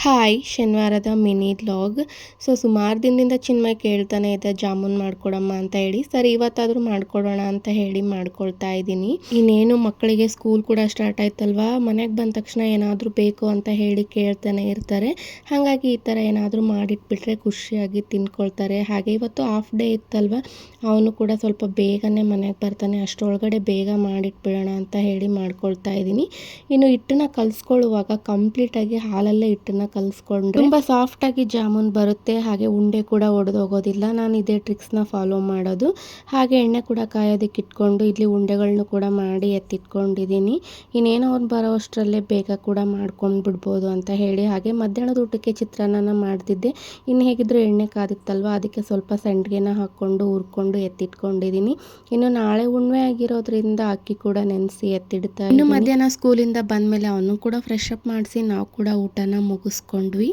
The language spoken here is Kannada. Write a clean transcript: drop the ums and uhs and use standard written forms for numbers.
Hi ಶನಿವಾರದ mini vlog. ಸುಮಾರು ದಿನದಿಂದ ಚಿನ್ಮಯ್ ಕೇಳ್ತಾನೆ ಇದ್ದ ಜಾಮೂನ್ ಮಾಡ್ಕೊಡಮ್ಮ ಅಂತ ಹೇಳಿ, ಸರಿ ಇವತ್ತಾದರೂ ಮಾಡ್ಕೊಡೋಣ ಅಂತ ಹೇಳಿ ಮಾಡ್ಕೊಳ್ತಾ ಇದ್ದೀನಿ. ಇನ್ನೇನು ಮಕ್ಕಳಿಗೆ ಸ್ಕೂಲ್ ಕೂಡ ಸ್ಟಾರ್ಟ್ ಆಯ್ತಲ್ವಾ, ಮನೆಗೆ ಬಂದ ತಕ್ಷಣ ಏನಾದರೂ ಬೇಕು ಅಂತ ಹೇಳಿ ಕೇಳ್ತಾನೆ ಇರ್ತಾರೆ. ಹಾಗಾಗಿ ಈ ಥರ ಏನಾದರೂ ಮಾಡಿಟ್ಬಿಟ್ರೆ ಖುಷಿಯಾಗಿ ತಿನ್ಕೊಳ್ತಾರೆ. ಹಾಗೆ ಇವತ್ತು ಹಾಫ್ ಡೇ ಇತ್ತಲ್ವ, ಅವನು ಕೂಡ ಸ್ವಲ್ಪ ಬೇಗನೆ ಮನೆಗೆ ಬರ್ತಾನೆ, ಅಷ್ಟರೊಳಗಡೆ ಬೇಗ ಮಾಡಿಟ್ಬಿಡೋಣ ಅಂತ ಹೇಳಿ ಮಾಡ್ಕೊಳ್ತಾ ಇದ್ದೀನಿ. ಇನ್ನು ಹಿಟ್ಟನ್ನ ಕಲಿಸ್ಕೊಳ್ಳುವಾಗ ಕಂಪ್ಲೀಟಾಗಿ ಹಾಲಲ್ಲೇ ಹಿಟ್ಟನ್ನ ಕಲಿಸ್ಕೊಂಡ್ರೆ ತುಂಬ ಸಾಫ್ಟಾಗಿ ಜಾಮೂನ್ ಬರುತ್ತೆ. ಹಾಗೆ ಉಂಡೆ ಕೂಡ ಒಡೆದೋಗೋದಿಲ್ಲ. ನಾನು ಇದೇ ಟ್ರಿಕ್ಸ್ನ ಫಾಲೋ ಮಾಡೋದು. ಹಾಗೆ ಎಣ್ಣೆ ಕೂಡ ಕಾಯೋದಕ್ಕೆ ಇಟ್ಕೊಂಡು ಇಲ್ಲಿ ಉಂಡೆಗಳನ್ನೂ ಕೂಡ ಮಾಡಿ ಎತ್ತಿಟ್ಕೊಂಡಿದ್ದೀನಿ. ಇನ್ನೇನೋ ಅವ್ರು ಬರೋ ಅಷ್ಟರಲ್ಲೇ ಬೇಗ ಕೂಡ ಮಾಡ್ಕೊಂಡು ಬಿಡ್ಬೋದು ಅಂತ ಹೇಳಿ. ಹಾಗೆ ಮಧ್ಯಾಹ್ನದ ಊಟಕ್ಕೆ ಚಿತ್ರಾನ್ನ ಮಾಡ್ತಿದ್ದೆ. ಇನ್ನು ಹೇಗಿದ್ರು ಎಣ್ಣೆ ಕಾದಿತ್ತಲ್ವ, ಅದಕ್ಕೆ ಸ್ವಲ್ಪ ಸಂಡಿಗೆನ ಹಾಕ್ಕೊಂಡು ಹುರ್ಕೊಂಡು ಎತ್ತಿಟ್ಕೊಂಡಿದ್ದೀನಿ. ಇನ್ನು ನಾಳೆ ಹುಣ್ಣಿಮೆ ಆಗಿರೋದ್ರಿಂದ ಅಕ್ಕಿ ಕೂಡ ನೆನೆಸಿ ಎತ್ತಿಡ್ತಾ ಇನ್ನು ಮಧ್ಯಾಹ್ನ ಸ್ಕೂಲಿಂದ ಬಂದಮೇಲೆ ಅವನು ಕೂಡ ಫ್ರೆಶ್ ಅಪ್ ಮಾಡಿಸಿ ನಾವು ಕೂಡ ಊಟನ ಮುಗಿಸ್ಕೊಂಡ್ವಿ.